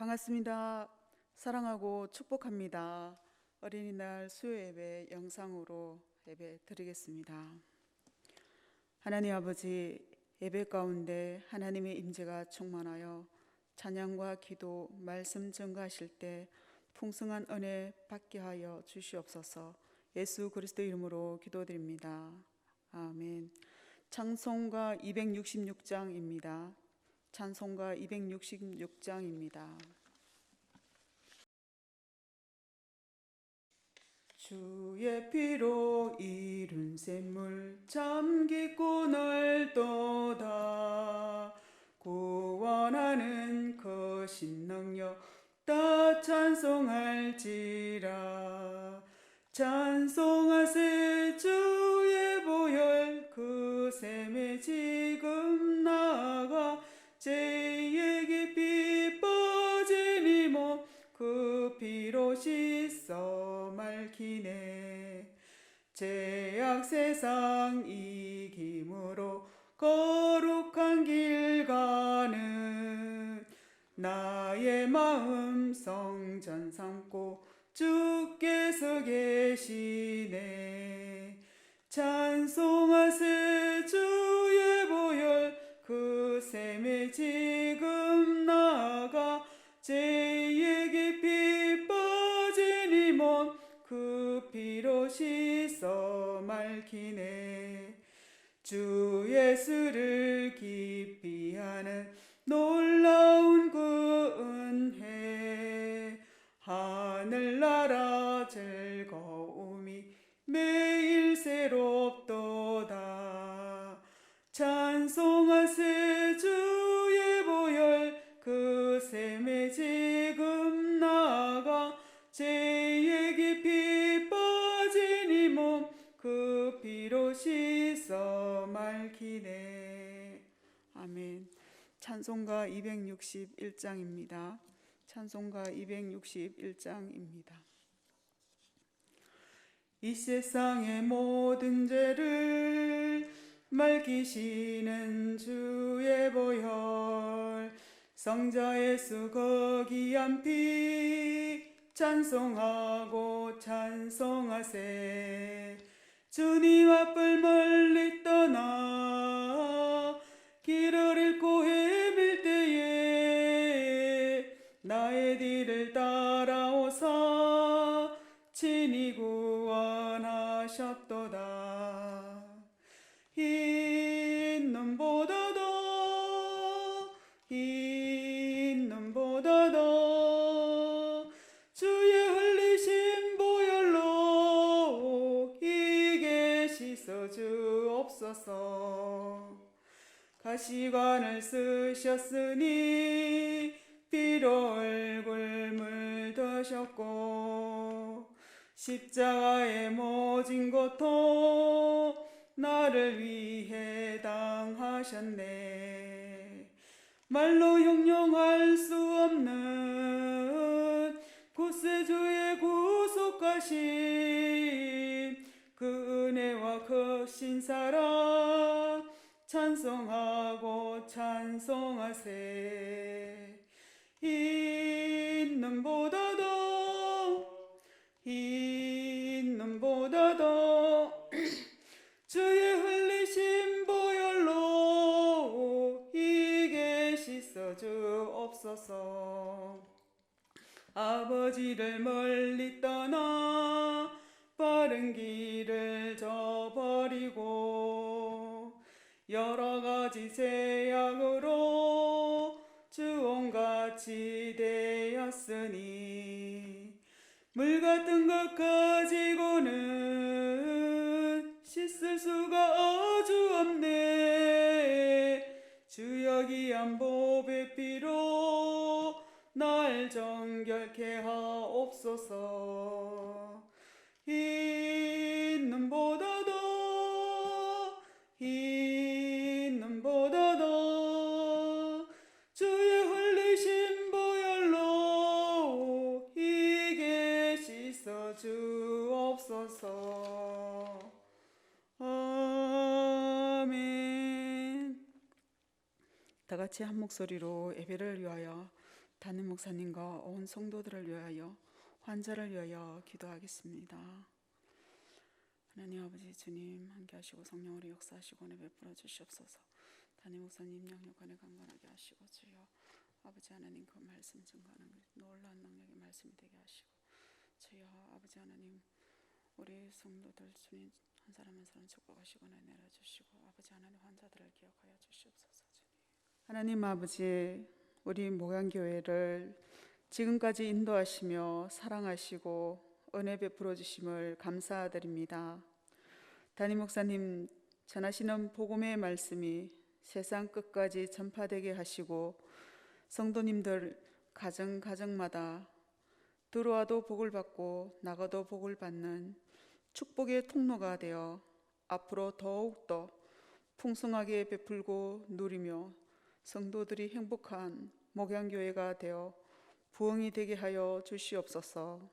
반갑습니다. 사랑하고 축복합니다. 어린이날 수요 예배 영상으로 예배 드리겠습니다. 하나님 아버지, 예배 가운데 하나님의 임재가 충만하여 찬양과 기도, 말씀 전가하실 때 풍성한 은혜 받게 하여 주시옵소서. 예수 그리스도 이름으로 기도드립니다. 아멘. 찬송가 266장입니다. 찬송가 266장입니다. 주의 피로 이룬 샘물 참 깊고 넓도다. 구원하는 거신 능력 다 찬송할지라. 찬송하세 주의 보혈 그 샘에 지금 나아가 죄의 깊이 빠진 이 몸 그 피로 씻어 맑히네. 죄악 세상 이김으로 거룩한 길 가는 나의 마음 성전 삼고 주께서 계시네. 찬송하세 주의 보혈 그 샘에 지금 나아가 죄의 깊이 빠진 이 몸 그 피로 씻어 맑히네. 주 예수를 깊이 아는 놀라운 그 은혜 하늘나라 즐거움이 매일 새롭도다. 찬송하세 주의 보혈 그 샘에 지금 나아가 죄의 깊이 빠진 이 몸 그 피로 씻어 맑히네. 아멘. 찬송가 261장입니다. 찬송가 261장입니다. 이 세상의 모든 죄를 맑히시는 주의 보혈 성자 예수 거기한 피 찬송하고 찬송하세. 주님 앞을 멀리 떠나 길을 잃고 헤맬 때에 나의 뒤를 따라오사 친히 구원하셨도다. 흰 눈보다도 주의 흘리신 보혈로 희게 씻어 주옵소서. 가시관을 쓰셨으니 피로 얼굴 물드셨고 십자가의 모진 고통 나를 위해 당하셨네. 말로 형용할 수 없는 구세주의 구속하심 그 은혜와 크신 사랑 찬송하고 찬송하세. 흰 눈보다도 주의 흘리신 보혈로 희게 씻어 주옵소서. 아버지를 멀리 떠나 바른 길을 저버리고 여러 가지 죄악으로 주홍같이 되었으니 물 같은 것 가지고는 씻을 수가 아주 없네. 주 여기한 보배 피로 날 정결케 하옵소서. 흰 눈보다도 주의 흘리신 보혈로 희게 씻어 주옵소서. 아멘. 다 같이 한 목소리로 예배를 위하여 담임 목사님과 온 성도들을 위하여 환자를 위하여 기도하겠습니다. 하나님 아버지 주님 함께 하시고 성령으로 역사하시고 은혜 베풀어 주시옵소서. 담임 목사님 영육간에 강건하게 하시고 주여 아버지 하나님 그 말씀 증거하는 놀라운 능력의 말씀이 되게 하시고 주여 아버지 하나님 우리 성도들 주님 한 사람 한 사람 축복하시고 은혜 내려주시고 아버지 하나님 환자들을 기억하여 주시옵소서. 주님 하나님 아버지 우리 목양교회를 지금까지 인도하시며 사랑하시고 은혜 베풀어 주심을 감사드립니다. 담임 목사님 전하시는 복음의 말씀이 세상 끝까지 전파되게 하시고 성도님들 가정마다 들어와도 복을 받고 나가도 복을 받는 축복의 통로가 되어 앞으로 더욱더 풍성하게 베풀고 누리며 성도들이 행복한 목양교회가 되어 부흥이 되게 하여 주시옵소서.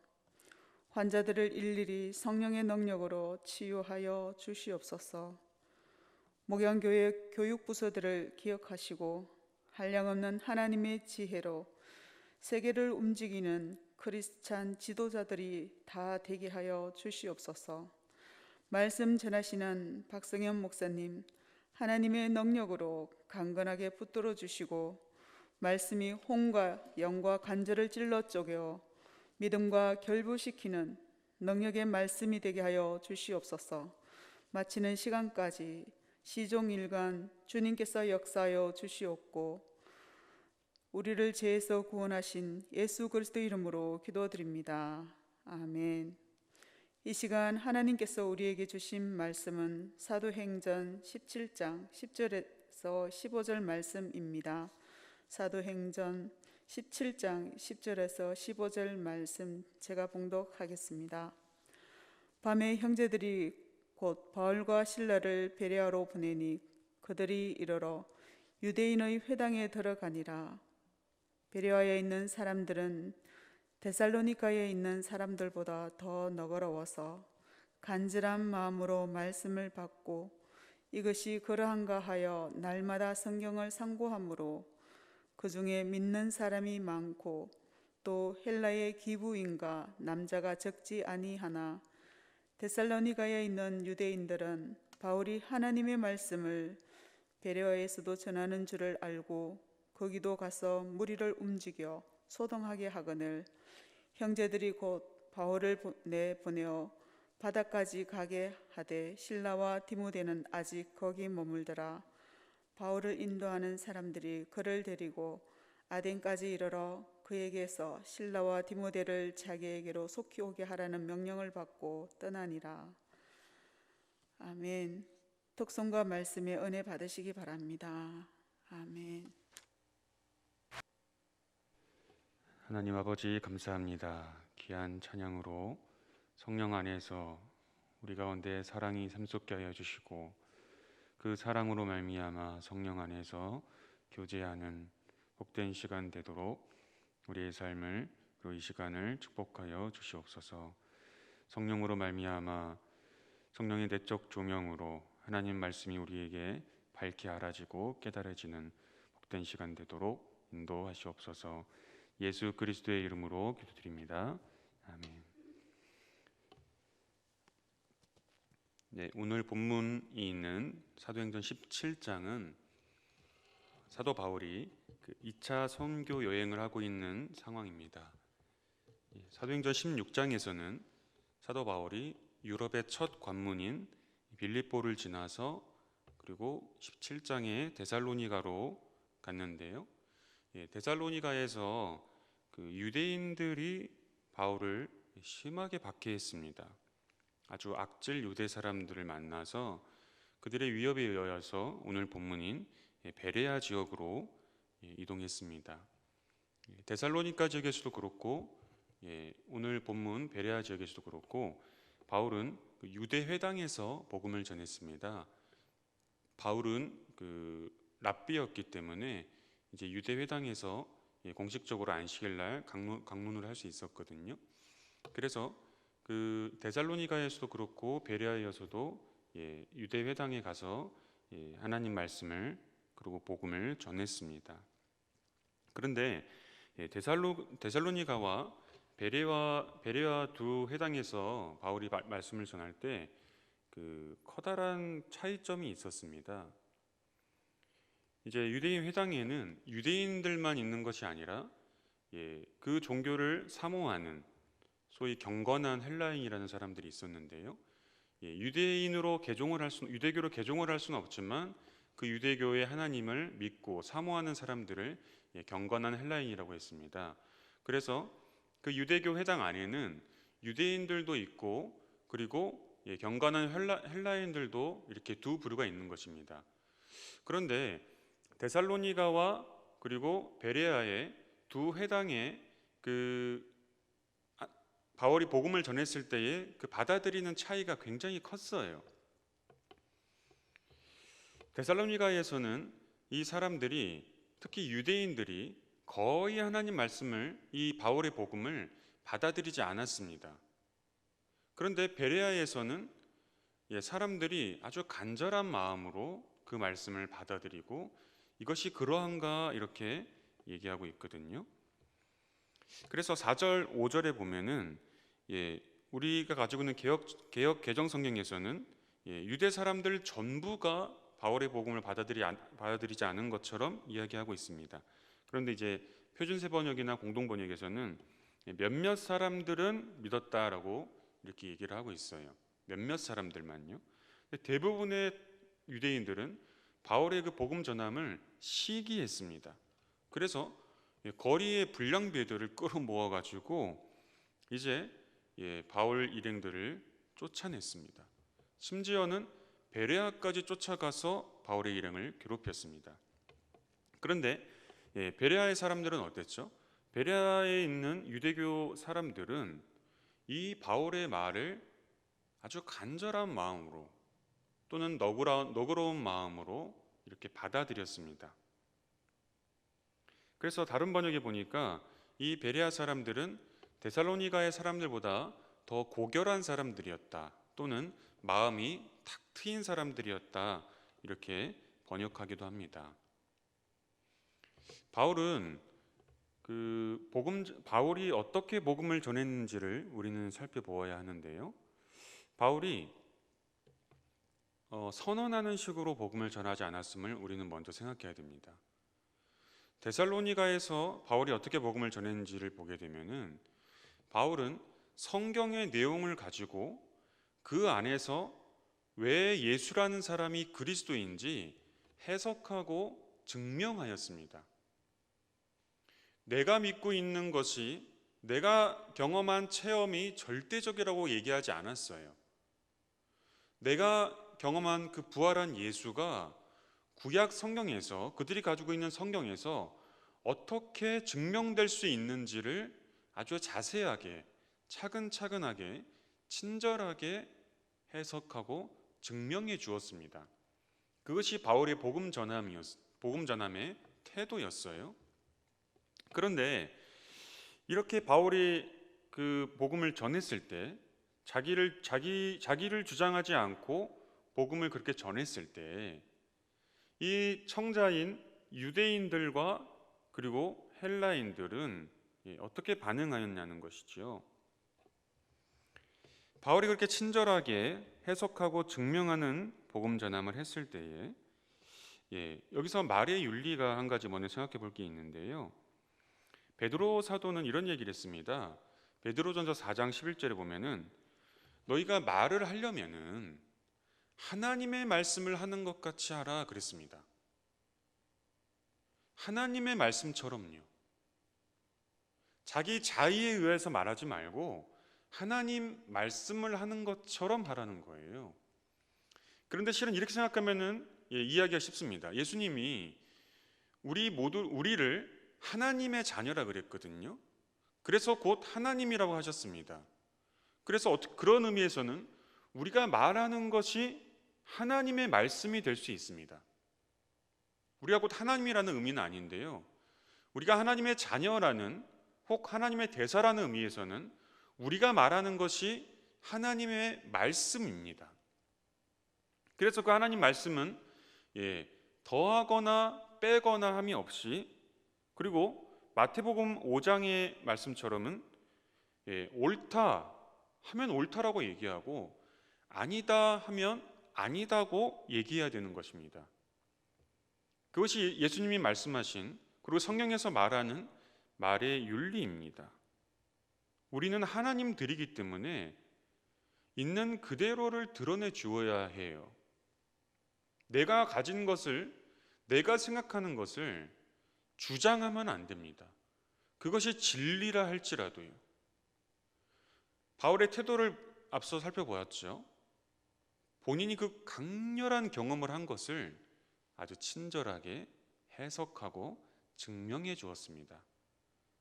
환자들을 일일이 성령의 능력으로 치유하여 주시옵소서. 목양교회 교육부서들을 기억하시고 한량없는 하나님의 지혜로 세계를 움직이는 크리스찬 지도자들이 다 되게 하여 주시옵소서. 말씀 전하시는 박성현 목사님 하나님의 능력으로 강건하게 붙들어 주시고 말씀이 혼과 영과 관절을 찔러 쪼개어 믿음과 결부시키는 능력의 말씀이 되게 하여 주시옵소서. 마치는 시간까지 시종일관 주님께서 역사하여 주시옵고 우리를 죄에서 구원하신 예수 그리스도 이름으로 기도드립니다. 아멘. 이 시간 하나님께서 우리에게 주신 말씀은 사도행전 17장 10절에서 15절 말씀입니다. 사도행전 17장 10절에서 15절 말씀 제가 봉독하겠습니다. 밤에 형제들이 곧 바울과 실라를 베레아로 보내니 그들이 이르러 유대인의 회당에 들어가니라. 베레아에 있는 사람들은 데살로니가에 있는 사람들보다 더 너그러워서 간절한 마음으로 말씀을 받고 이것이 그러한가 하여 날마다 성경을 상고하므로 그 중에 믿는 사람이 많고 또 헬라의 기부인과 남자가 적지 아니하나 데살로니가에 있는 유대인들은 바울이 하나님의 말씀을 베레아에서도 전하는 줄을 알고 거기도 가서 무리를 움직여 소동하게 하거늘 형제들이 곧 바울을 내보내어 바다까지 가게 하되 실라와 디모데는 아직 거기 머물더라. 바울을 인도하는 사람들이 그를 데리고 아덴까지 이르러 그에게서 실라와 디모데를 자기에게로 속히 오게 하라는 명령을 받고 떠나니라. 아멘. 독송과 말씀에 은혜 받으시기 바랍니다. 아멘. 하나님 아버지 감사합니다. 귀한 찬양으로 성령 안에서 우리 가운데 사랑이 샘솟게 하여 주시고 그 사랑으로 말미암아 성령 안에서 교제하는 복된 시간 되도록 우리의 삶을 그리고 이 시간을 축복하여 주시옵소서. 성령으로 말미암아 성령의 내적 조명으로 하나님 말씀이 우리에게 밝게 알아지고 깨달아지는 복된 시간 되도록 인도하시옵소서. 예수 그리스도의 이름으로 기도드립니다. 아멘. 네, 오늘 본문이 있는 사도행전 17장은 사도 바울이 2차 선교 여행을 하고 있는 상황입니다. 사도행전 16장에서는 사도 바울이 유럽의 첫 관문인 빌립보를 지나서 그리고 17장에 데살로니가로 갔는데요. 데살로니가에서 유대인들이 바울을 심하게 박해했습니다. 아주 악질 유대 사람들을 만나서 그들의 위협에 의하여서 오늘 본문인 베레아 지역으로 이동했습니다. 데살로니가 지역에서도 그렇고 오늘 본문 베레아 지역에서도 그렇고 바울은 유대 회당에서 복음을 전했습니다. 바울은 랍비였기 때문에 이제 유대 회당에서 공식적으로 안식일 날 강론을 할 수 있었거든요. 그래서 데살로니가에서도 그렇고 베레아에서도 유대 회당에 가서 하나님 말씀을 그리고 복음을 전했습니다. 그런데 데살로니가와 베레아 두 회당에서 바울이 말씀을 전할 때 그 커다란 차이점이 있었습니다. 이제 유대인 회당에는 유대인들만 있는 것이 아니라 그 종교를 사모하는 소위 경건한 헬라인이라는 사람들이 있었는데요. 유대교로 개종을 할 수는 없지만 그 유대교의 하나님을 믿고 사모하는 사람들을 경건한 헬라인이라고 했습니다. 그래서 그 유대교 회당 안에는 유대인들도 있고 그리고 경건한 헬라인들도 이렇게 두 부류가 있는 것입니다. 그런데 데살로니가와 그리고 베레아의 두 회당에 바울이 복음을 전했을 때에 그 받아들이는 차이가 굉장히 컸어요. 데살로니가에서는 이 사람들이, 특히 유대인들이 거의 하나님 말씀을, 이 바울의 복음을 받아들이지 않았습니다. 그런데 베레아에서는 사람들이 아주 간절한 마음으로 그 말씀을 받아들이고 이것이 그러한가 이렇게 얘기하고 있거든요. 그래서 4절, 5절에 보면은 우리가 가지고 있는 개역 개정 성경에서는 유대 사람들 전부가 바울의 복음을 받아들이지 않은 것처럼 이야기하고 있습니다. 그런데 이제 표준세 번역이나 공동 번역에서는 몇몇 사람들은 믿었다라고 이렇게 얘기를 하고 있어요. 몇몇 사람들만요. 대부분의 유대인들은 바울의 그 복음 전함을 시기했습니다. 그래서 거리의 불량배들을 끌어모아 가지고 이제 바울 일행들을 쫓아냈습니다. 심지어는 베레아까지 쫓아가서 바울의 일행을 괴롭혔습니다. 그런데 베레아의 사람들은 어땠죠? 베레아에 있는 유대교 사람들은 이 바울의 말을 아주 간절한 마음으로 또는 너그러운 마음으로 이렇게 받아들였습니다. 그래서 다른 번역에 보니까 이 베레아 사람들은 데살로니가의 사람들보다 더 고결한 사람들이었다, 또는 마음이 탁 트인 사람들이었다, 이렇게 번역하기도 합니다. 바울이 어떻게 복음을 전했는지를 우리는 살펴보아야 하는데요. 바울이 선언하는 식으로 복음을 전하지 않았음을 우리는 먼저 생각해야 됩니다. 데살로니가에서 바울이 어떻게 복음을 전했는지를 보게 되면은 바울은 성경의 내용을 가지고 그 안에서 왜 예수라는 사람이 그리스도인지 해석하고 증명하였습니다. 내가 믿고 있는 것이, 내가 경험한 체험이 절대적이라고 얘기하지 않았어요. 내가 경험한 그 부활한 예수가 구약 성경에서, 그들이 가지고 있는 성경에서 어떻게 증명될 수 있는지를 아주 자세하게, 차근차근하게, 친절하게 해석하고 증명해 주었습니다. 그것이 바울의 복음 전함의 태도였어요. 그런데 이렇게 바울이 그 복음을 전했을 때, 자기를 주장하지 않고 복음을 그렇게 전했을 때, 이 청자인 유대인들과 그리고 헬라인들은 어떻게 반응하였냐는 것이죠. 바울이 그렇게 친절하게 해석하고 증명하는 복음 전함을 했을 때에 여기서 말의 윤리가 한 가지 먼저 생각해 볼 게 있는데요. 베드로 사도는 이런 얘기를 했습니다. 베드로전서 4장 11절에 보면은 너희가 말을 하려면은 하나님의 말씀을 하는 것 같이 하라 그랬습니다. 하나님의 말씀처럼요. 자기 자의에 의해서 말하지 말고 하나님 말씀을 하는 것처럼 하라는 거예요. 그런데 실은 이렇게 생각하면은 이해하기가 쉽습니다. 예수님이 우리를 하나님의 자녀라 그랬거든요. 그래서 곧 하나님이라고 하셨습니다. 그래서 그런 의미에서는 우리가 말하는 것이 하나님의 말씀이 될 수 있습니다. 우리가 곧 하나님이라는 의미는 아닌데요. 우리가 하나님의 자녀라는, 혹 하나님의 대사라는 의미에서는 우리가 말하는 것이 하나님의 말씀입니다. 그래서 그 하나님 말씀은 더하거나 빼거나 함이 없이, 그리고 마태복음 5장의 말씀처럼은 옳다 하면 옳다라고 얘기하고 아니다 하면 아니다고 얘기해야 되는 것입니다. 그것이 예수님이 말씀하신 그리고 성경에서 말하는 말의 윤리입니다. 우리는 하나님들이기 때문에 있는 그대로를 드러내 주어야 해요. 내가 가진 것을, 내가 생각하는 것을 주장하면 안 됩니다. 그것이 진리라 할지라도요. 바울의 태도를 앞서 살펴보았죠. 본인이 그 강렬한 경험을 한 것을 아주 친절하게 해석하고 증명해 주었습니다.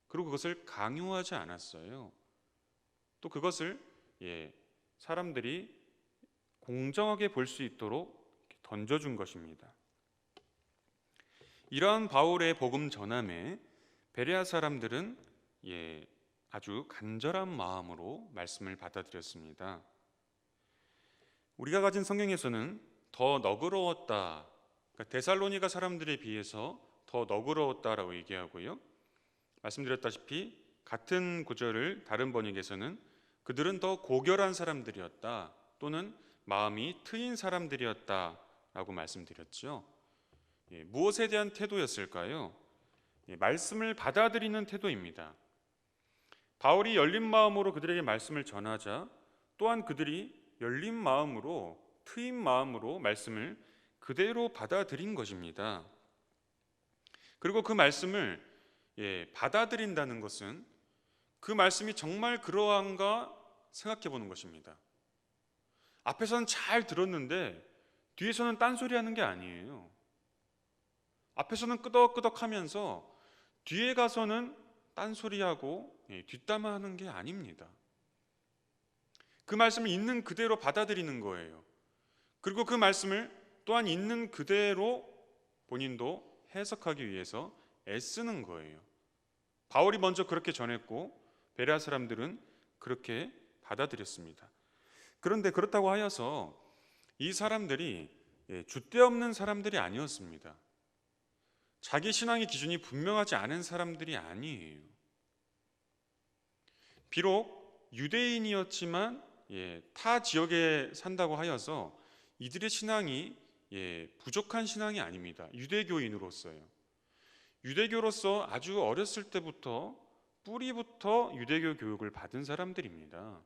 그리고 그것을 강요하지 않았어요. 또 그것을 사람들이 공정하게 볼 수 있도록 던져준 것입니다. 이러한 바울의 복음 전함에 베레아 사람들은 아주 간절한 마음으로 말씀을 받아들였습니다. 우리가 가진 성경에서는 더 너그러웠다, 그러니까 데살로니가 사람들에 비해서 더 너그러웠다라고 얘기하고요. 말씀드렸다시피 같은 구절을 다른 번역에서는 그들은 더 고결한 사람들이었다 또는 마음이 트인 사람들이었다라고 말씀드렸죠. 무엇에 대한 태도였을까요? 말씀을 받아들이는 태도입니다. 바울이 열린 마음으로 그들에게 말씀을 전하자 또한 그들이 열린 마음으로 트인 마음으로 말씀을 그대로 받아들인 것입니다. 그리고 그 말씀을 받아들인다는 것은 그 말씀이 정말 그러한가 생각해 보는 것입니다. 앞에서는 잘 들었는데 뒤에서는 딴소리 하는 게 아니에요. 앞에서는 끄덕끄덕하면서 뒤에 가서는 딴소리하고 뒷담화하는 게 아닙니다. 그 말씀을 있는 그대로 받아들이는 거예요. 그리고 그 말씀을 또한 있는 그대로 본인도 해석하기 위해서 애쓰는 거예요. 바울이 먼저 그렇게 전했고 베레아 사람들은 그렇게 받아들였습니다. 그런데 그렇다고 하여서 이 사람들이 줏대 없는 사람들이 아니었습니다. 자기 신앙의 기준이 분명하지 않은 사람들이 아니에요. 비록 유대인이었지만 타 지역에 산다고 하여서 이들의 신앙이 부족한 신앙이 아닙니다. 유대교인으로서요. 유대교로서 아주 어렸을 때부터 뿌리부터 유대교 교육을 받은 사람들입니다.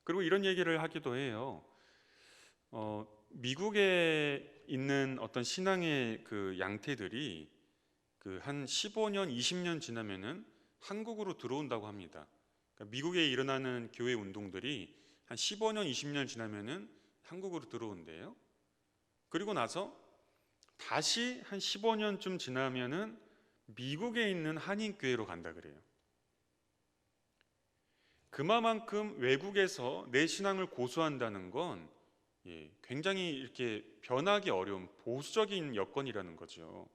그리고 이런 얘기를 하기도 해요. 미국에 있는 어떤 신앙의 그 양태들이 한 15년, 20년 지나면은 한국으로 들어온다고 합니다. 그러니까 미국에 일어나는 교회 운동들이 한 15년, 20년 지나면은 한국으로 들어온대요. 그리고 나서 다시 한 15년쯤 지나면은 미국에 있는 한인교회로 간다 그래요. 그만큼 외국에서 내 신앙을 고수한다는 건 굉장히 이렇게 변하기 어려운 보수적인 여건이라는 거죠.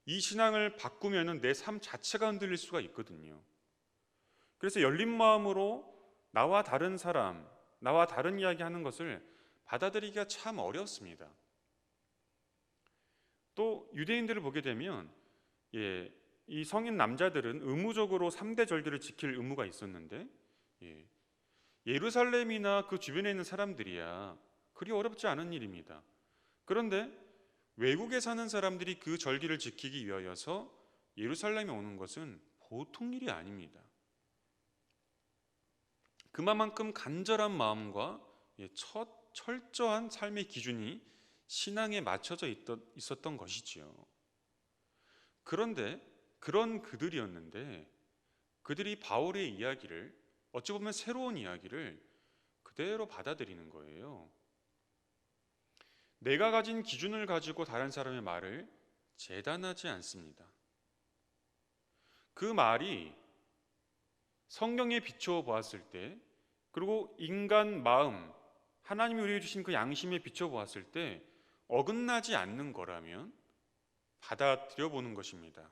이 신앙을 바꾸면은 내 삶 자체가 흔들릴 수가 있거든요. 그래서 열린 마음으로 나와 다른 사람, 나와 다른 이야기 하는 것을 받아들이기가 참 어렵습니다. 또 유대인들을 보게 되면 이 성인 남자들은 의무적으로 3대 절기를 지킬 의무가 있었는데 예루살렘이나 그 주변에 있는 사람들이야 그리 어렵지 않은 일입니다. 그런데 외국에 사는 사람들이 그 절기를 지키기 위하여서 예루살렘에 오는 것은 보통 일이 아닙니다. 그만큼 간절한 마음과 철저한 삶의 기준이 신앙에 맞춰져 있었던 것이지요. 그런데 그런 그들이었는데 그들이 바울의 이야기를 어찌 보면 새로운 이야기를 그대로 받아들이는 거예요. 내가 가진 기준을 가지고 다른 사람의 말을 재단하지 않습니다. 그 말이 성경에 비추어 보았을 때 그리고 인간 마음, 하나님이 우리에게 주신 그 양심에 비추어 보았을 때 어긋나지 않는 거라면 받아들여 보는 것입니다.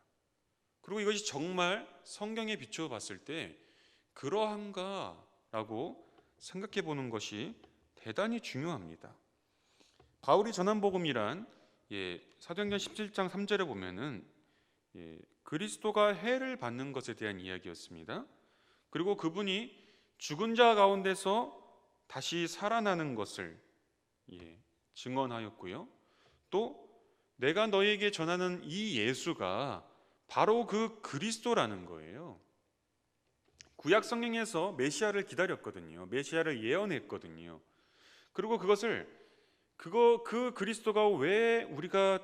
그리고 이것이 정말 성경에 비추어 봤을 때 그러한가라고 생각해 보는 것이 대단히 중요합니다. 바울이 전한 복음이란 사도행전 17장 3절에 보면은 그리스도가 해를 받는 것에 대한 이야기였습니다. 그리고 그분이 죽은 자 가운데서 다시 살아나는 것을 증언하였고요. 또 내가 너에게 전하는 이 예수가 바로 그 그리스도라는 거예요. 구약 성경에서 메시아를 기다렸거든요. 메시아를 예언했거든요. 그리고 그 그리스도가 왜 우리가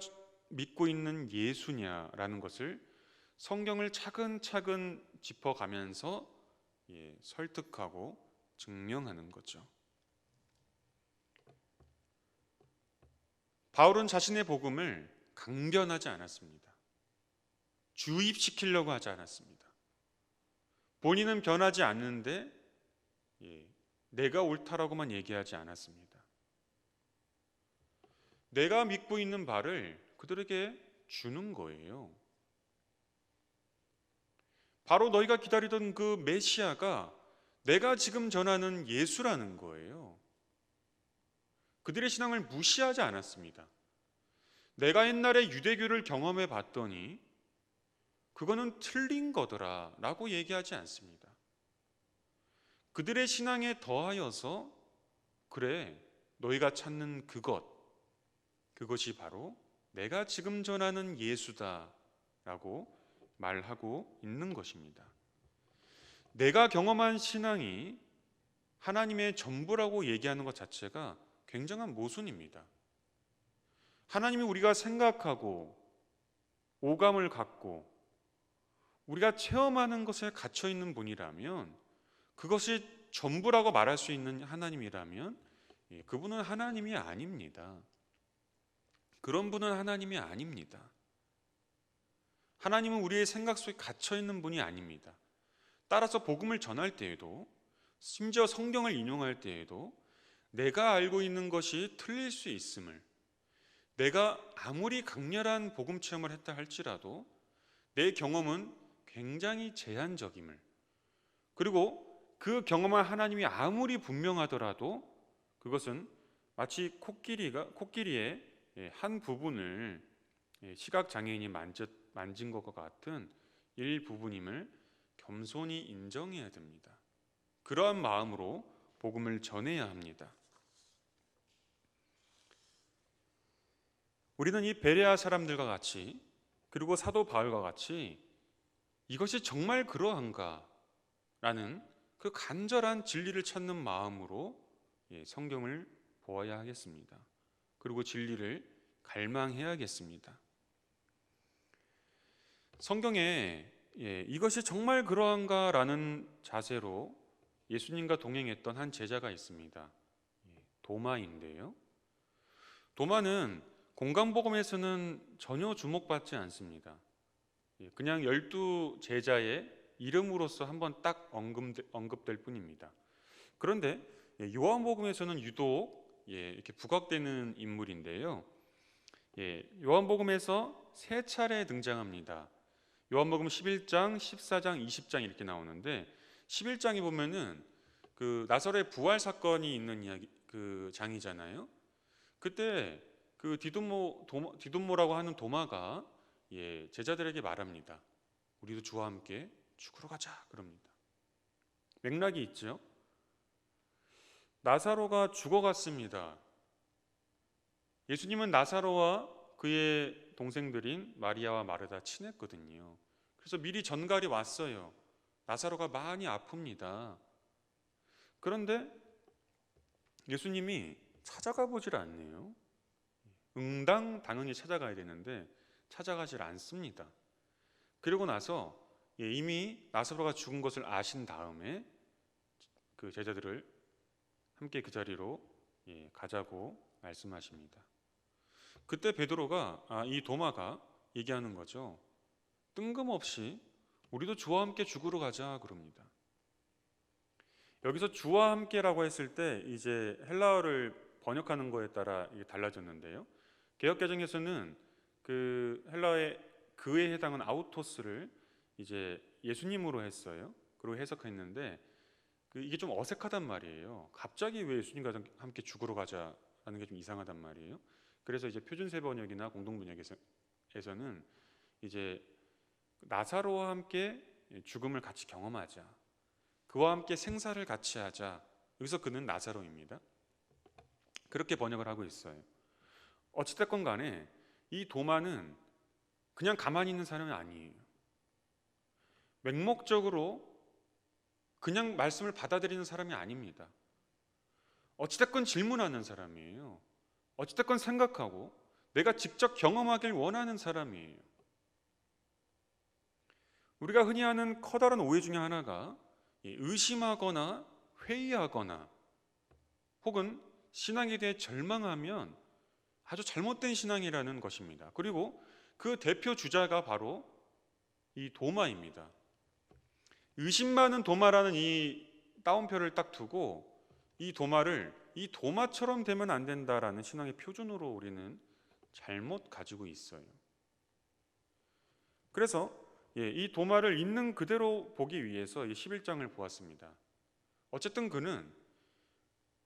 믿고 있는 예수냐라는 것을 성경을 차근차근 짚어가면서 설득하고 증명하는 거죠. 바울은 자신의 복음을 강변하지 않았습니다. 주입시키려고 하지 않았습니다. 본인은 변하지 않는데 내가 옳다라고만 얘기하지 않았습니다. 내가 믿고 있는 바를 그들에게 주는 거예요. 바로 너희가 기다리던 그 메시아가 내가 지금 전하는 예수라는 거예요. 그들의 신앙을 무시하지 않았습니다. 내가 옛날에 유대교를 경험해 봤더니 그거는 틀린 거더라 라고 얘기하지 않습니다. 그들의 신앙에 더하여서 그래, 너희가 찾는 그것이 바로 내가 지금 전하는 예수다 라고 말하고 있는 것입니다. 내가 경험한 신앙이 하나님의 전부라고 얘기하는 것 자체가 굉장한 모순입니다. 하나님이 우리가 생각하고 오감을 갖고 우리가 체험하는 것에 갇혀 있는 분이라면, 그것이 전부라고 말할 수 있는 하나님이라면 그분은 하나님이 아닙니다. 그런 분은 하나님이 아닙니다. 하나님은 우리의 생각 속에 갇혀 있는 분이 아닙니다. 따라서 복음을 전할 때에도, 심지어 성경을 인용할 때에도 내가 알고 있는 것이 틀릴 수 있음을, 내가 아무리 강렬한 복음 체험을 했다 할지라도 내 경험은 굉장히 제한적임을, 그리고 그 경험한 하나님이 아무리 분명하더라도 그것은 마치 코끼리의 한 부분을 시각장애인이 만진 것과 같은 일부분임을 겸손히 인정해야 됩니다. 그러한 마음으로 복음을 전해야 합니다. 우리는 이 베레아 사람들과 같이, 그리고 사도 바울과 같이 이것이 정말 그러한가 라는 그 간절한 진리를 찾는 마음으로 성경을 보아야 하겠습니다. 그리고 진리를 갈망해야겠습니다. 성경에 이것이 정말 그러한가 라는 자세로 예수님과 동행했던 한 제자가 있습니다. 도마인데요. 도마는 공강복음에서는 전혀 주목받지 않습니다. 그냥 12제자의 이름으로서 한번 딱 언급될 뿐입니다. 그런데 요한복음에서는 유독 이렇게 부각되는 인물인데요. 요한복음에서 3차례 등장합니다. 요한복음 11장, 14장, 20장 이렇게 나오는데, 11장에 보면은 그 나사로의 부활 사건이 있는 이야기, 그 장이잖아요. 그때 그 디두모라고 하는 도마가 제자들에게 말합니다. 우리도 주와 함께 죽으러 가자 그럽니다. 맥락이 있죠. 나사로가 죽어갔습니다. 예수님은 나사로와 그의 동생들인 마리아와 마르다 친했거든요. 그래서 미리 전갈이 왔어요. 나사로가 많이 아픕니다. 그런데 예수님이 찾아가 보질 않네요. 당연히 찾아가야 되는데 찾아가질 않습니다. 그리고 나서 이미 나사로가 죽은 것을 아신 다음에 그 제자들을 함께 그 자리로 가자고 말씀하십니다. 그때 이 도마가 얘기하는 거죠. 뜬금없이 우리도 주와 함께 죽으러 가자 그럽니다. 여기서 주와 함께라고 했을 때 이제 헬라어를 번역하는 거에 따라 이게 달라졌는데요. 개역개정에서는 그 헬라어의 그에 해당하는 아우토스를 이제 예수님으로 했어요. 그리고 해석했는데 이게 좀 어색하단 말이에요. 갑자기 왜 예수님과 함께 죽으러 가자라는 게 좀 이상하단 말이에요. 그래서 이제 표준세 번역이나 공동 번역에서는 이제 나사로와 함께 죽음을 같이 경험하자, 그와 함께 생사를 같이 하자. 여기서 그는 나사로입니다. 그렇게 번역을 하고 있어요. 어찌됐건 간에 이 도마는 그냥 가만히 있는 사람이 아니에요. 맹목적으로 그냥 말씀을 받아들이는 사람이 아닙니다. 어찌됐건 질문하는 사람이에요. 어찌됐건 생각하고 내가 직접 경험하길 원하는 사람이에요. 우리가 흔히 하는 커다란 오해 중에 하나가 의심하거나 회의하거나 혹은 신앙에 대해 절망하면 아주 잘못된 신앙이라는 것입니다. 그리고 그 대표 주자가 바로 이 도마입니다. 의심 많은 도마라는 이 따옴표를 딱 두고 이 도마를 이 도마처럼 되면 안 된다라는 신앙의 표준으로 우리는 잘못 가지고 있어요. 그래서 이 도마를 있는 그대로 보기 위해서 이 11장을 보았습니다. 어쨌든 그는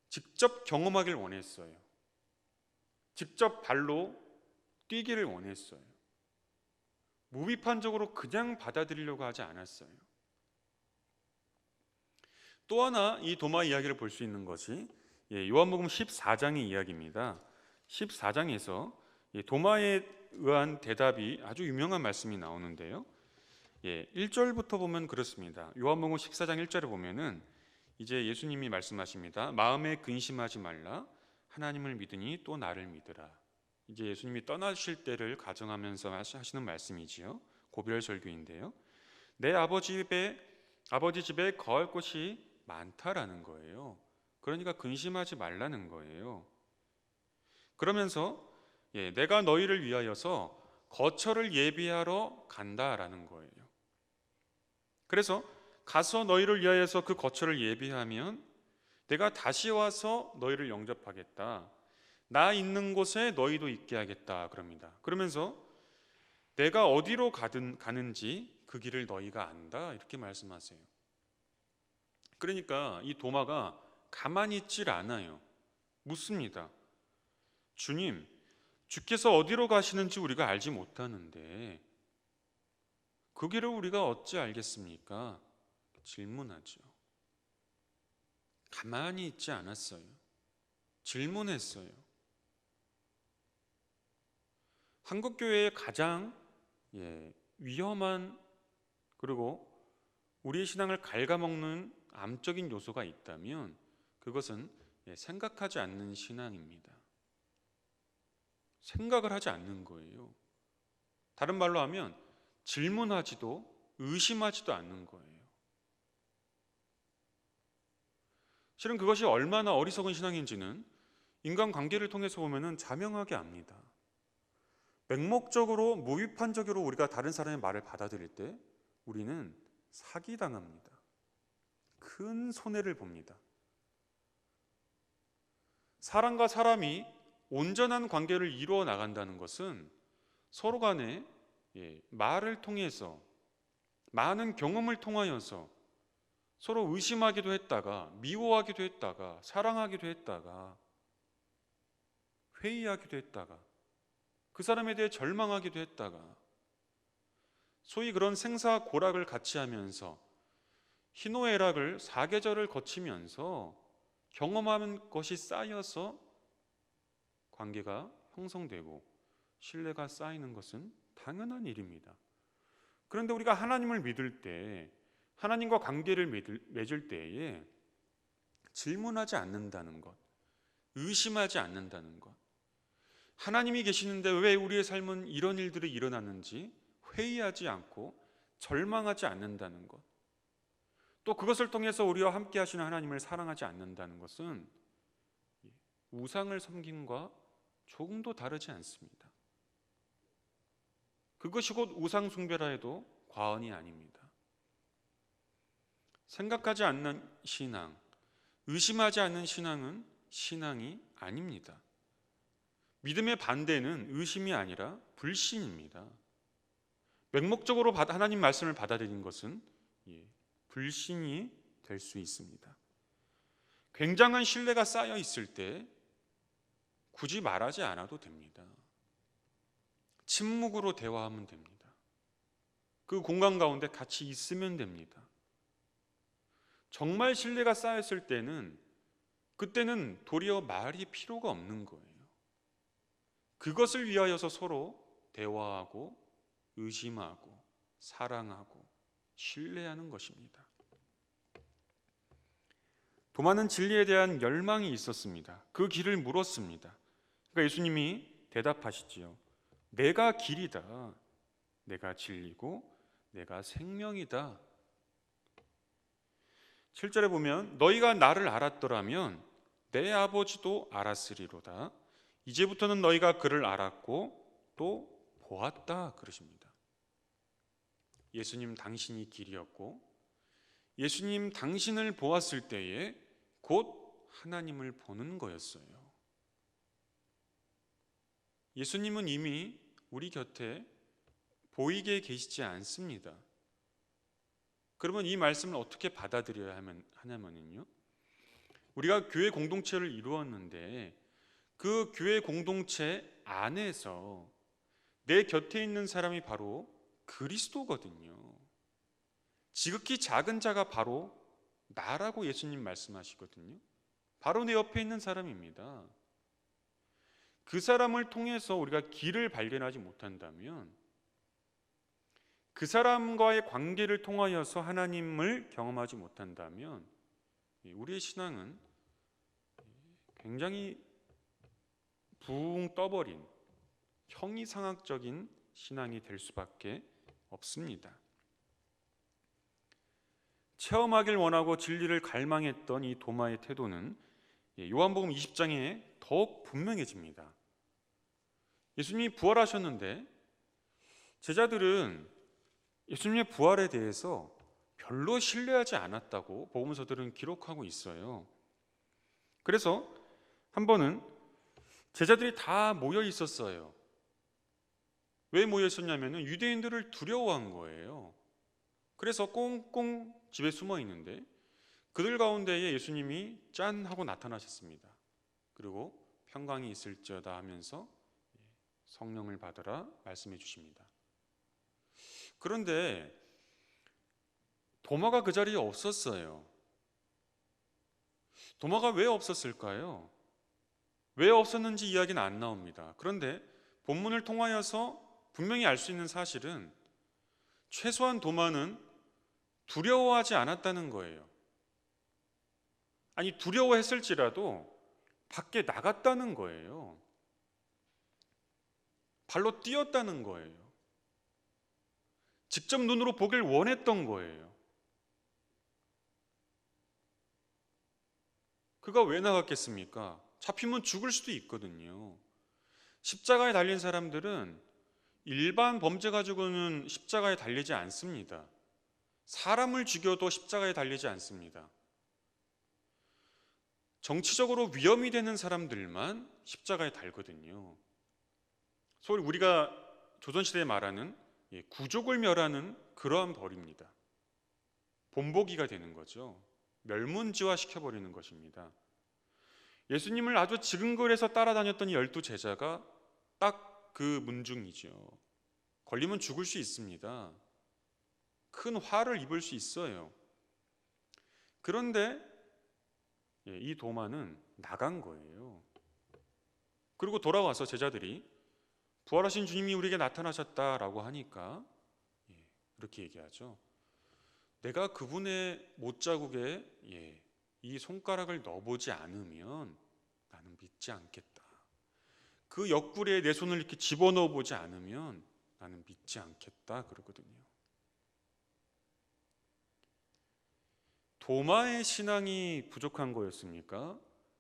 직접 경험하길 원했어요. 직접 발로 뛰기를 원했어요. 무비판적으로 그냥 받아들이려고 하지 않았어요. 또 하나 이 도마 이야기를 볼 수 있는 것이 요한복음 14장의 이야기입니다. 14장에서 도마에 의한 대답이 아주 유명한 말씀이 나오는데요. 1절부터 보면 그렇습니다. 요한복음 14장 1절에 보면은 이제 예수님이 말씀하십니다. 마음에 근심하지 말라. 하나님을 믿으니 또 나를 믿으라. 이제 예수님이 떠나실 때를 가정하면서 하시는 말씀이지요. 고별 설교인데요. 내 아버지 집에 거할 곳이 많다라는 거예요. 그러니까 근심하지 말라는 거예요. 그러면서 내가 너희를 위하여서 거처를 예비하러 간다라는 거예요. 그래서 가서 너희를 위하여서 그 거처를 예비하면 내가 다시 와서 너희를 영접하겠다. 나 있는 곳에 너희도 있게 하겠다 그럽니다. 그러면서 내가 어디로 가는지 그 길을 너희가 안다 이렇게 말씀하세요. 그러니까 이 도마가 가만히 있질 않아요. 묻습니다. 주님, 주께서 어디로 가시는지 우리가 알지 못하는데 그 길을 우리가 어찌 알겠습니까? 질문하죠. 가만히 있지 않았어요. 질문했어요. 한국교회의 가장 위험한 그리고 우리의 신앙을 갉아먹는 암적인 요소가 있다면 그것은 생각하지 않는 신앙입니다. 생각을 하지 않는 거예요. 다른 말로 하면 질문하지도 의심하지도 않는 거예요. 실은 그것이 얼마나 어리석은 신앙인지는 인간관계를 통해서 보면 자명하게 압니다. 맹목적으로 무비판적으로 우리가 다른 사람의 말을 받아들일 때 우리는 사기당합니다. 큰 손해를 봅니다. 사람과 사람이 온전한 관계를 이루어 나간다는 것은 서로 간에 말을 통해서 많은 경험을 통하여서 서로 의심하기도 했다가 미워하기도 했다가 사랑하기도 했다가 회의하기도 했다가 그 사람에 대해 절망하기도 했다가 소위 그런 생사고락을 같이 하면서 희노애락을 사계절을 거치면서 경험하는 것이 쌓여서 관계가 형성되고 신뢰가 쌓이는 것은 당연한 일입니다. 그런데 우리가 하나님을 믿을 때 하나님과 관계를 맺을 때에 질문하지 않는다는 것, 의심하지 않는다는 것, 하나님이 계시는데 왜 우리의 삶은 이런 일들이 일어났는지 회의하지 않고 절망하지 않는다는 것, 또 그것을 통해서 우리와 함께 하시는 하나님을 사랑하지 않는다는 것은 우상을 섬김과 조금도 다르지 않습니다. 그것이 곧 우상 숭배라 해도 과언이 아닙니다. 생각하지 않는 신앙, 의심하지 않는 신앙은 신앙이 아닙니다. 믿음의 반대는 의심이 아니라 불신입니다. 맹목적으로 하나님 말씀을 받아들인 것은 불신이 될 수 있습니다. 굉장한 신뢰가 쌓여 있을 때 굳이 말하지 않아도 됩니다. 침묵으로 대화하면 됩니다. 그 공간 가운데 같이 있으면 됩니다. 정말 신뢰가 쌓였을 때는 그때는 도리어 말이 필요가 없는 거예요. 그것을 위하여서 서로 대화하고 의심하고 사랑하고 신뢰하는 것입니다. 도마는 진리에 대한 열망이 있었습니다. 그 길을 물었습니다. 그러니까 예수님이 대답하시지요. 내가 길이다. 내가 진리고 내가 생명이다. 7절에 보면 너희가 나를 알았더라면 내 아버지도 알았으리로다. 이제부터는 너희가 그를 알았고 또 보았다 그러십니다. 예수님 당신이 길이었고 예수님 당신을 보았을 때에 곧 하나님을 보는 거였어요. 예수님은 이미 우리 곁에 보이게 계시지 않습니다. 그러면 이 말씀을 어떻게 받아들여야 하냐면요, 우리가 교회 공동체를 이루었는데 그 교회 공동체 안에서 내 곁에 있는 사람이 바로 그리스도거든요. 지극히 작은 자가 바로 나라고 예수님 말씀하시거든요. 바로 내 옆에 있는 사람입니다. 그 사람을 통해서 우리가 길을 발견하지 못한다면, 그 사람과의 관계를 통하여서 하나님을 경험하지 못한다면 우리의 신앙은 굉장히 붕 떠버린 형이상학적인 신앙이 될 수밖에 없습니다. 체험하길 원하고 진리를 갈망했던 이 도마의 태도는 요한복음 20장에 더욱 분명해집니다. 예수님이 부활하셨는데 제자들은 예수님의 부활에 대해서 별로 신뢰하지 않았다고 복음서들은 기록하고 있어요. 그래서 한 번은 제자들이 다 모여 있었어요. 왜 모여 있었냐면 유대인들을 두려워한 거예요. 그래서 꽁꽁 집에 숨어 있는데 그들 가운데에 예수님이 짠 하고 나타나셨습니다. 그리고 평강이 있을지어다 하면서 성령을 받으라 말씀해 주십니다. 그런데 도마가 그 자리에 없었어요. 도마가 왜 없었을까요? 왜 없었는지 이야기는 안 나옵니다. 그런데 본문을 통하여서 분명히 알 수 있는 사실은 최소한 도마는 두려워하지 않았다는 거예요. 아니, 두려워했을지라도 밖에 나갔다는 거예요. 발로 뛰었다는 거예요. 직접 눈으로 보길 원했던 거예요. 그가 왜 나갔겠습니까? 잡히면 죽을 수도 있거든요. 십자가에 달린 사람들은 일반 범죄 가지고는 십자가에 달리지 않습니다. 사람을 죽여도 십자가에 달리지 않습니다. 정치적으로 위험이 되는 사람들만 십자가에 달거든요. 소위 우리가 조선시대에 말하는 구족을 멸하는 그러한 벌입니다. 본보기가 되는 거죠. 멸문지화 시켜버리는 것입니다. 예수님을 아주 지근거려서 따라다녔던 이 12제자가 딱 그 문중이죠. 걸리면 죽을 수 있습니다. 큰 화를 입을 수 있어요. 그런데 이 도마는 나간 거예요. 그리고 돌아와서 제자들이 부활하신 주님이 우리에게 나타나셨다라고 하니까 이렇게 얘기하죠. 내가 그분의 못자국에 이 손가락을 넣어보지 않으면 나는 믿지 않겠다. 그 옆구리에 내 손을 이렇게 집어넣어 보지 않으면 나는 믿지 않겠다 그러거든요. 도마의 신앙이 부족한 거였습니까?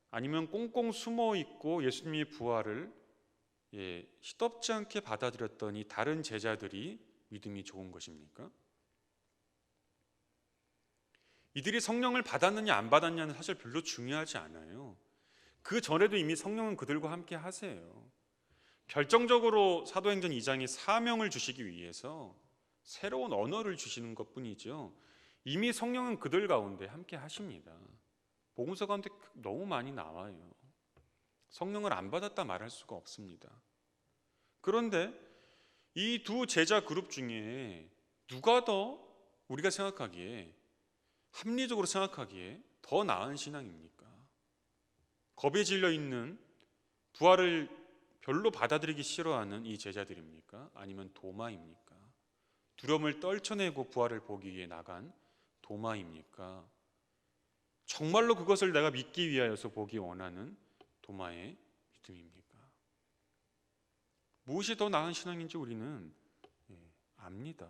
아니면 꽁꽁 숨어 있고 예수님의 부활을 시덥지 않게 받아들였던 이 다른 제자들이 믿음이 좋은 것입니까? 이들이 성령을 받았느냐 안 받았냐는 사실 별로 중요하지 않아요. 그 전에도 이미 성령은 그들과 함께 하세요. 결정적으로 사도행전 2장에 사명을 주시기 위해서 새로운 언어를 주시는 것뿐이죠. 이미 성령은 그들 가운데 함께 하십니다. 복음서 가운데 너무 많이 나와요. 성령을 안 받았다 말할 수가 없습니다. 그런데 이 두 제자 그룹 중에 누가 더 우리가 생각하기에, 합리적으로 생각하기에 더 나은 신앙입니까? 겁에 질려 있는, 부활을 별로 받아들이기 싫어하는 이 제자들입니까? 아니면 도마입니까? 두려움을 떨쳐내고 부활을 보기 위해 나간 도마입니까? 정말로 그것을 내가 믿기 위하여서 보기 원하는 도마의 믿음입니까? 무엇이 더 나은 신앙인지 우리는 압니다.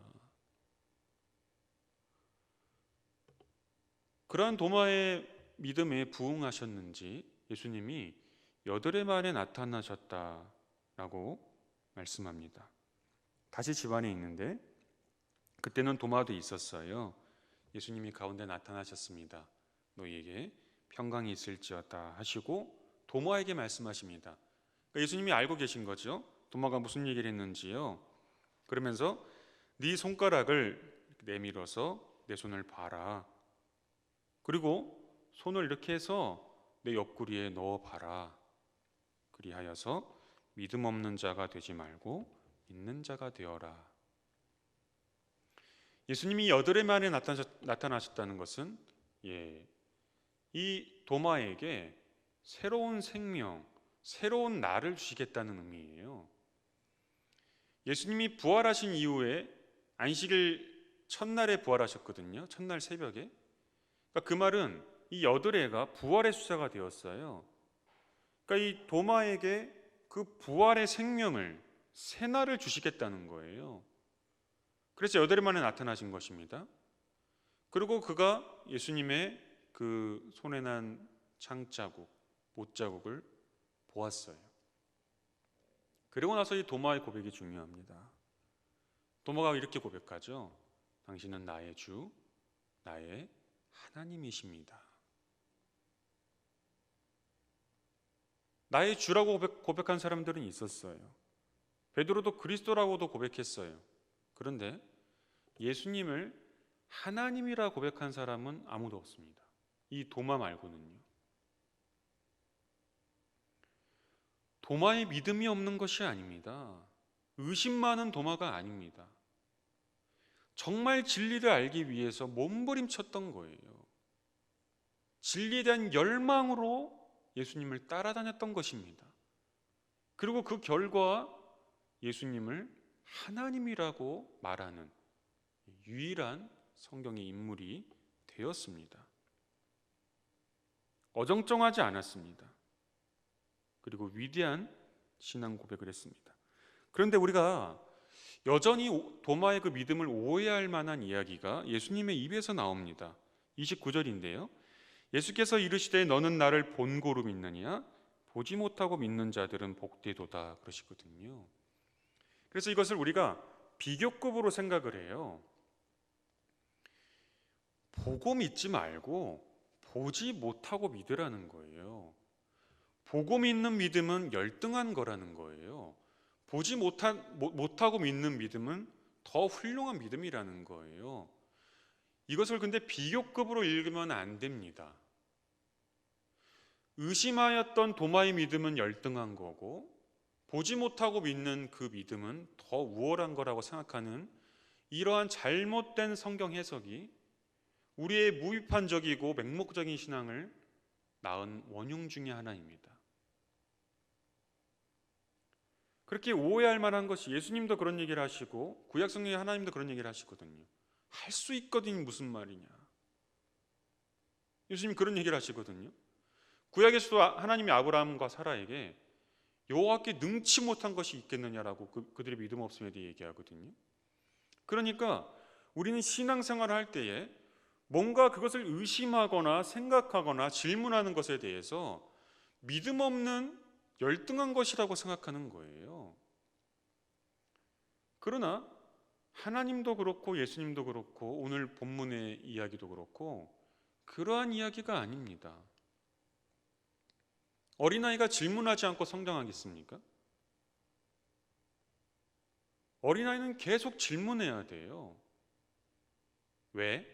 그러한 도마의 믿음에 부응하셨는지 예수님이 8해 만에 나타나셨다라고 말씀합니다. 다시 집안에 있는데 그때는 도마도 있었어요. 예수님이 가운데 나타나셨습니다. 너희에게 평강이 있을지어다 하시고 도마에게 말씀하십니다. 그러니까 예수님이 알고 계신 거죠. 도마가 무슨 얘기를 했는지요. 그러면서 네 손가락을 내밀어서 내 손을 봐라. 그리고 손을 이렇게 해서 내 옆구리에 넣어봐라. 그리하여서 믿음 없는 자가 되지 말고 믿는 자가 되어라. 예수님이 8해 만에 나타나셨다는 것은 이 도마에게 새로운 생명, 새로운 나를 주시겠다는 의미예요. 예수님이 부활하신 이후에 안식일 첫날에 부활하셨거든요. 첫날 새벽에. 그러니까 그 말은 이 8해가 부활의 숫자가 되었어요. 그러니까 이 도마에게 그 부활의 생명을, 새날을 주시겠다는 거예요. 그래서 8해 만에 나타나신 것입니다. 그리고 그가 예수님의 그 손에 난 창자국, 못자국을 보았어요. 그리고 나서 이 도마의 고백이 중요합니다. 도마가 이렇게 고백하죠. 당신은 나의 주, 나의 하나님이십니다. 나의 주라고 고백한 사람들은 있었어요. 베드로도 그리스도라고도 고백했어요. 그런데 예수님을 하나님이라 고백한 사람은 아무도 없습니다. 이 도마 말고는요. 도마의 믿음이 없는 것이 아닙니다. 의심 많은 도마가 아닙니다. 정말 진리를 알기 위해서 몸부림쳤던 거예요. 진리에 대한 열망으로 예수님을 따라다녔던 것입니다. 그리고 그 결과 예수님을 하나님이라고 말하는 유일한 성경의 인물이 되었습니다. 어정쩡하지 않았습니다. 그리고 위대한 신앙 고백을 했습니다. 그런데 우리가 여전히 도마의 그 믿음을 오해할 만한 이야기가 예수님의 입에서 나옵니다. 29절인데요. 예수께서 이르시되 너는 나를 본고로 믿느냐? 보지 못하고 믿는 자들은 복되도다 그러시거든요. 그래서 이것을 우리가 비교급으로 생각을 해요. 보고 믿지 말고 보지 못하고 믿으라는 거예요. 보고 믿는 믿음은 열등한 거라는 거예요. 보지 못하고 믿는 믿음은 더 훌륭한 믿음이라는 거예요. 이것을 근데 비교급으로 읽으면 안 됩니다. 의심하였던 도마의 믿음은 열등한 거고 보지 못하고 믿는 그 믿음은 더 우월한 거라고 생각하는 이러한 잘못된 성경 해석이 우리의 무비판적이고 맹목적인 신앙을 낳은 원흉 중에 하나입니다. 그렇게 오해할 만한 것이 예수님도 그런 얘기를 하시고 구약성경의 하나님도 그런 얘기를 하시거든요. 할 수 있거든요. 무슨 말이냐. 예수님 그런 얘기를 하시거든요. 구약에서도 하나님이 아브라함과 사라에게 여호와께 능치 못한 것이 있겠느냐라고 그들의 믿음 없음에 대해 얘기하거든요. 그러니까 우리는 신앙생활을 할 때에 뭔가 그것을 의심하거나 생각하거나 질문하는 것에 대해서 믿음 없는 열등한 것이라고 생각하는 거예요. 그러나 하나님도 그렇고 예수님도 그렇고 오늘 본문의 이야기도 그렇고 그러한 이야기가 아닙니다. 어린아이가 질문하지 않고 성장하겠습니까? 어린아이는 계속 질문해야 돼요. 왜?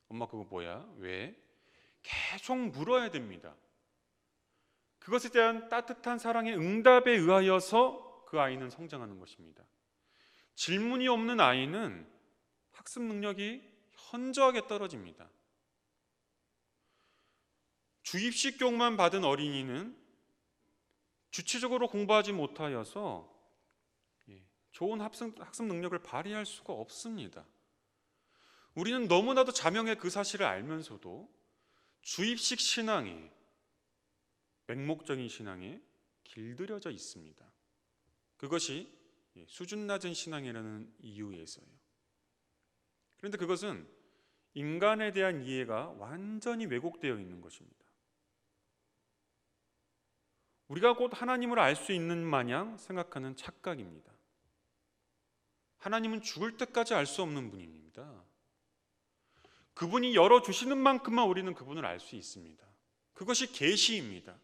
엄마 그거 뭐야? 왜? 계속 물어야 됩니다. 그것에 대한 따뜻한 사랑의 응답에 의하여서 그 아이는 성장하는 것입니다. 질문이 없는 아이는 학습 능력이 현저하게 떨어집니다. 주입식 교육만 받은 어린이는 주체적으로 공부하지 못하여서 좋은 학습 능력을 발휘할 수가 없습니다. 우리는 너무나도 자명의 그 사실을 알면서도 주입식 신앙에, 맹목적인 신앙에 길들여져 있습니다. 그것이 수준 낮은 신앙이라는 이유에서요. 그런데 그것은 인간에 대한 이해가 완전히 왜곡되어 있는 것입니다. 우리가 곧 하나님을 알 수 있는 마냥 생각하는 착각입니다. 하나님은 죽을 때까지 알 수 없는 분입니다. 그분이 열어주시는 만큼만 우리는 그분을 알 수 있습니다. 그것이 계시입니다.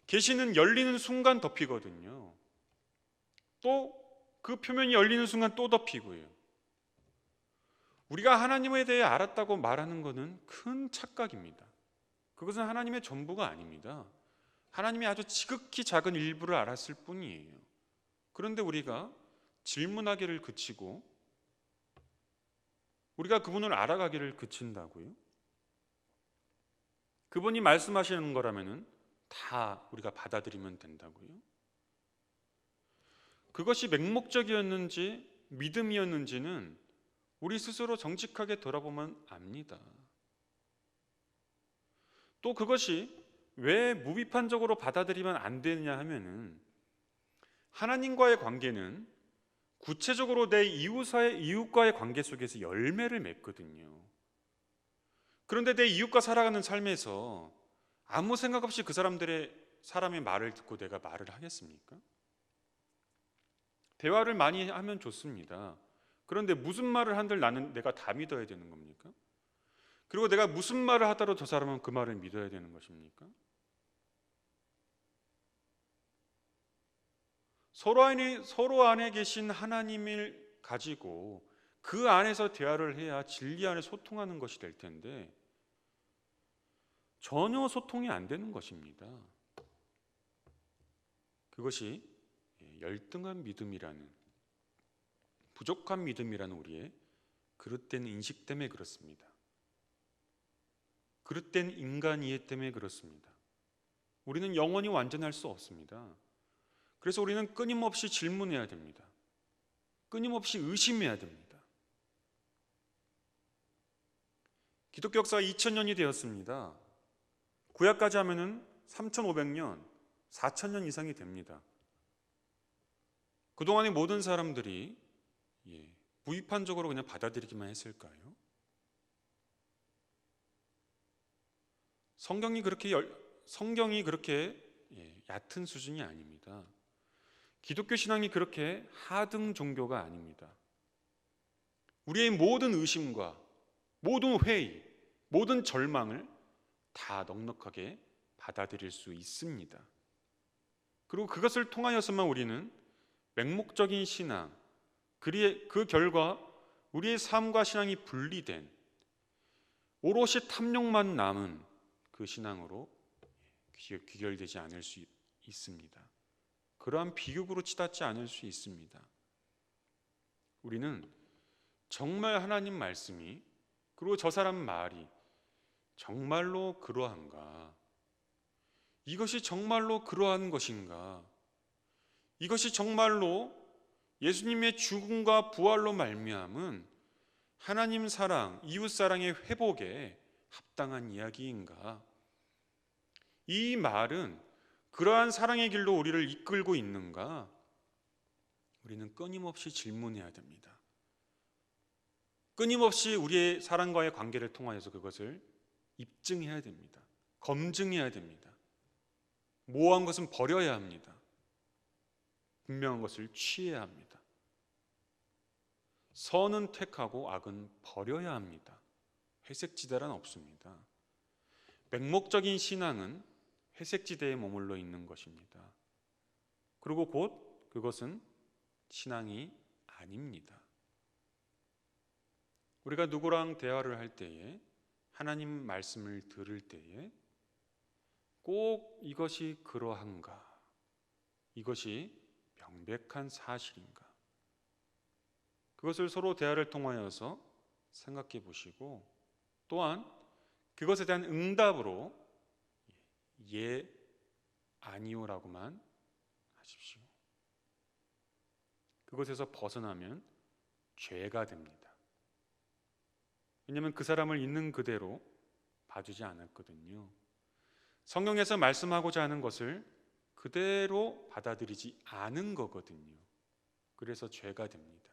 계시는 열리는 순간 덮이거든요. 또 그 표면이 열리는 순간 또 덮이고요. 우리가 하나님에 대해 알았다고 말하는 것은 큰 착각입니다. 그것은 하나님의 전부가 아닙니다. 하나님이 아주 지극히 작은 일부를 알았을 뿐이에요. 그런데 우리가 질문하기를 그치고 우리가 그분을 알아가기를 그친다고요? 그분이 말씀하시는 거라면 다 우리가 받아들이면 된다고요? 그것이 맹목적이었는지 믿음이었는지는 우리 스스로 정직하게 돌아보면 압니다. 또 그것이 왜 무비판적으로 받아들이면 안 되느냐 하면은 하나님과의 관계는 구체적으로 내 이웃과의 관계 속에서 열매를 맺거든요. 그런데 내 이웃과 살아가는 삶에서 아무 생각 없이 그 사람의 말을 듣고 내가 말을 하겠습니까? 대화를 많이 하면 좋습니다. 그런데 무슨 말을 한들 내가 다 믿어야 되는 겁니까? 그리고 내가 무슨 말을 하더라도 저 사람은 그 말을 믿어야 되는 것입니까? 서로 안에 계신 하나님을 가지고 그 안에서 대화를 해야 진리 안에 소통하는 것이 될 텐데 전혀 소통이 안 되는 것입니다. 그것이 열등한 믿음이라는, 부족한 믿음이라는 우리의 그릇된 인식 때문에 그렇습니다. 그릇된 인간 이해 때문에 그렇습니다. 우리는 영원히 완전할 수 없습니다. 그래서 우리는 끊임없이 질문해야 됩니다. 끊임없이 의심해야 됩니다. 기독교 역사가 2000년이 되었습니다. 구약까지 하면은 3500년, 4000년 이상이 됩니다. 그동안의 모든 사람들이 무비판적으로 그냥 받아들이기만 했을까요? 성경이 그렇게 얕은 수준이 아닙니다. 기독교 신앙이 그렇게 하등 종교가 아닙니다. 우리의 모든 의심과 모든 회의, 모든 절망을 다 넉넉하게 받아들일 수 있습니다. 그리고 그것을 통하여서만 우리는 맹목적인 신앙, 그 결과 우리의 삶과 신앙이 분리된 오롯이 탐욕만 남은 그 신앙으로 귀결되지 않을 수 있습니다. 그러한 비극으로 치닫지 않을 수 있습니다. 우리는 정말 하나님 말씀이, 그리고 저 사람 말이 정말로 그러한가? 이것이 정말로 그러한 것인가? 이것이 정말로 예수님의 죽음과 부활로 말미암은 하나님 사랑, 이웃 사랑의 회복에 합당한 이야기인가? 이 말은 그러한 사랑의 길로 우리를 이끌고 있는가? 우리는 끊임없이 질문해야 됩니다. 끊임없이 우리의 사랑과의 관계를 통하여서 그것을 입증해야 됩니다. 검증해야 됩니다. 모호한 것은 버려야 합니다. 분명한 것을 취해야 합니다. 선은 택하고 악은 버려야 합니다. 회색지대란 없습니다. 맹목적인 신앙은 회색지대에 머물러 있는 것입니다. 그리고 곧 그것은 신앙이 아닙니다. 우리가 누구랑 대화를 할 때에, 하나님 말씀을 들을 때에 꼭 이것이 그러한가? 이것이 명백한 사실인가? 그것을 서로 대화를 통하여서 생각해 보시고, 또한 그것에 대한 응답으로 예, 아니요라고만 하십시오. 그것에서 벗어나면 죄가 됩니다. 왜냐하면 그 사람을 있는 그대로 봐주지 않았거든요. 성경에서 말씀하고자 하는 것을 그대로 받아들이지 않은 거거든요. 그래서 죄가 됩니다.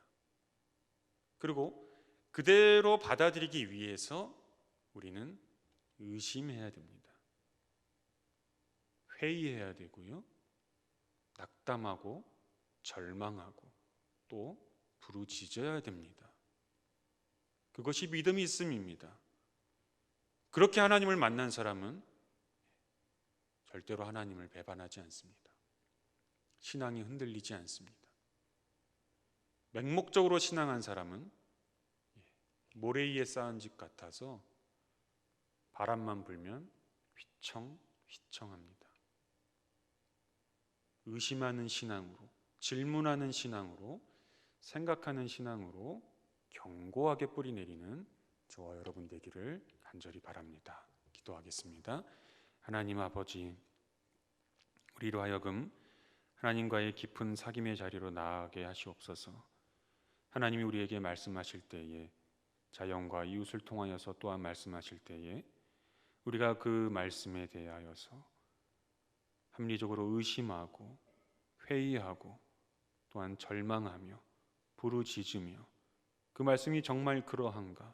그리고 그대로 받아들이기 위해서 우리는 의심해야 됩니다. 회의해야 되고요. 낙담하고 절망하고 또 부르짖어야 됩니다. 그것이 믿음이 있음입니다. 그렇게 하나님을 만난 사람은 절대로 하나님을 배반하지 않습니다. 신앙이 흔들리지 않습니다. 맹목적으로 신앙한 사람은 모래 위에 쌓은 집 같아서 바람만 불면 휘청휘청합니다. 의심하는 신앙으로, 질문하는 신앙으로, 생각하는 신앙으로 견고하게 뿌리 내리는 저와 여러분 되기를 간절히 바랍니다. 기도하겠습니다. 하나님 아버지, 우리로 하여금 하나님과의 깊은 사귐의 자리로 나아가게 하시옵소서. 하나님이 우리에게 말씀하실 때에, 자연과 이웃을 통하여서 또한 말씀하실 때에 우리가 그 말씀에 대하여서 합리적으로 의심하고 회의하고 또한 절망하며 부르짖으며 그 말씀이 정말 그러한가,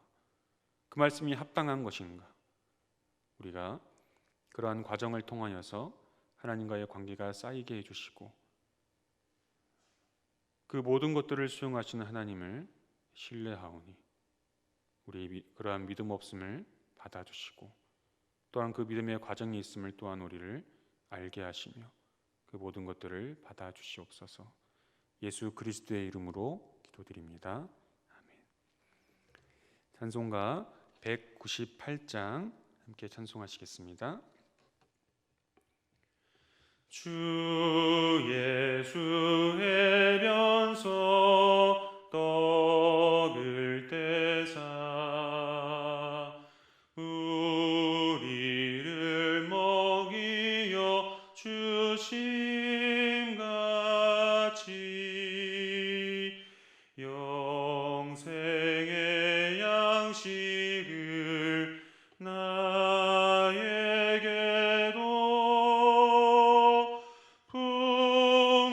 그 말씀이 합당한 것인가, 우리가 그러한 과정을 통하여서 하나님과의 관계가 쌓이게 해주시고 그 모든 것들을 수용하시는 하나님을 신뢰하오니 우리의 그러한 믿음 없음을 받아주시고 또한 그 믿음의 과정이 있음을 또한 우리를 알게 하시며 그 모든 것들을 받아주시옵소서. 예수 그리스도의 이름으로 기도드립니다. 아멘. 찬송가 198장 함께 찬송하시겠습니다. 주 예수의 변소 떡을 떼사 우리를 먹이어 주심같이 영생의 양식을 나에게도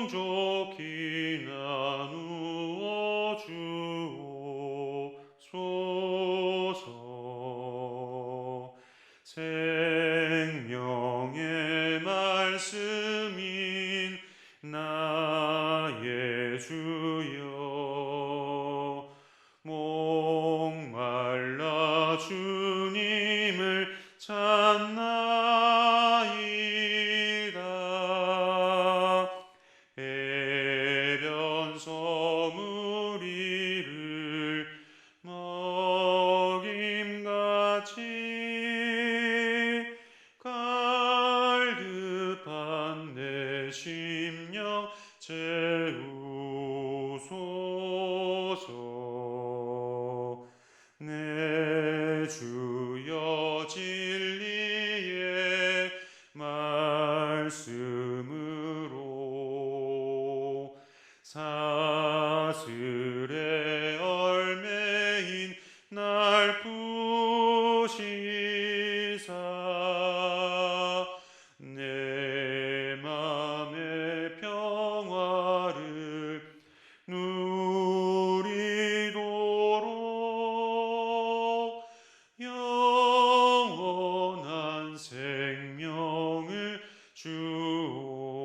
풍족히 나누어 주옵소서. 생명의 말씀인 나의 주여, 목말라 주님을 찾나이다. 해변섬 우리를 먹임같이 갈급한 내 심령 채우소서. 내 주여 진리의 말씀으로 사슬의 얼매인 날 부시사 내 맘의 평화를 누리도록 영원한 생명을 주옵소서.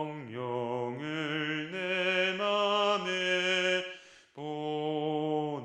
성령을 내 맘에 보내셔서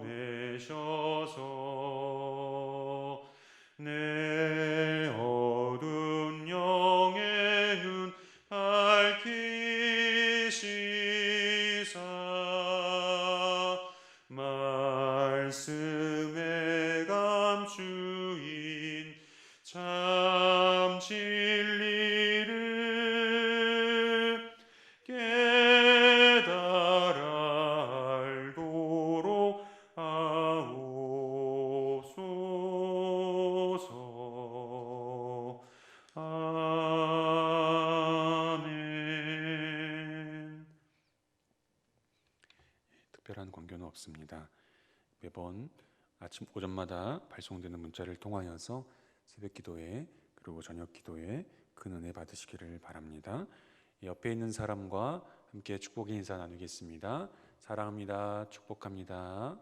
매번 아침 오전마다 발송되는 문자를 통하여서 새벽 기도에 그리고 저녁 기도에 큰 은혜 받으시기를 바랍니다. 옆에 있는 사람과 함께 축복의 인사 나누겠습니다. 사랑합니다. 축복합니다.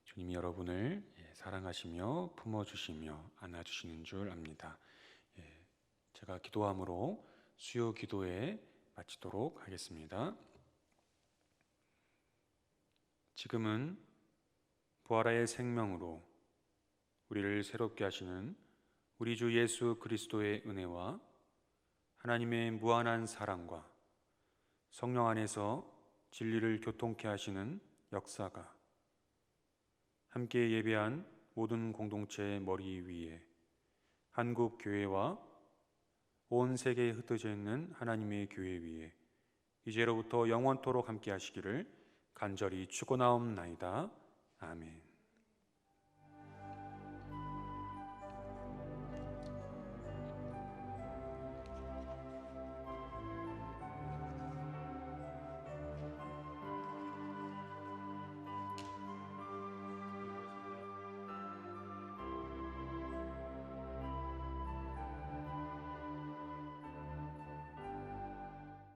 주님이 여러분을 사랑하시며 품어주시며 안아주시는 줄 압니다. 제가 기도함으로 수요 기도에 마치도록 하겠습니다. 지금은 부활의 생명으로 우리를 새롭게 하시는 우리 주 예수 그리스도의 은혜와 하나님의 무한한 사랑과 성령 안에서 진리를 교통케 하시는 역사가 함께 예배한 모든 공동체의 머리 위에 한국 교회와 온 세계에 흩어져 있는 하나님의 교회 위에 이제로부터 영원토록 함께 하시기를 간절히 축원하옵나이다. 아멘.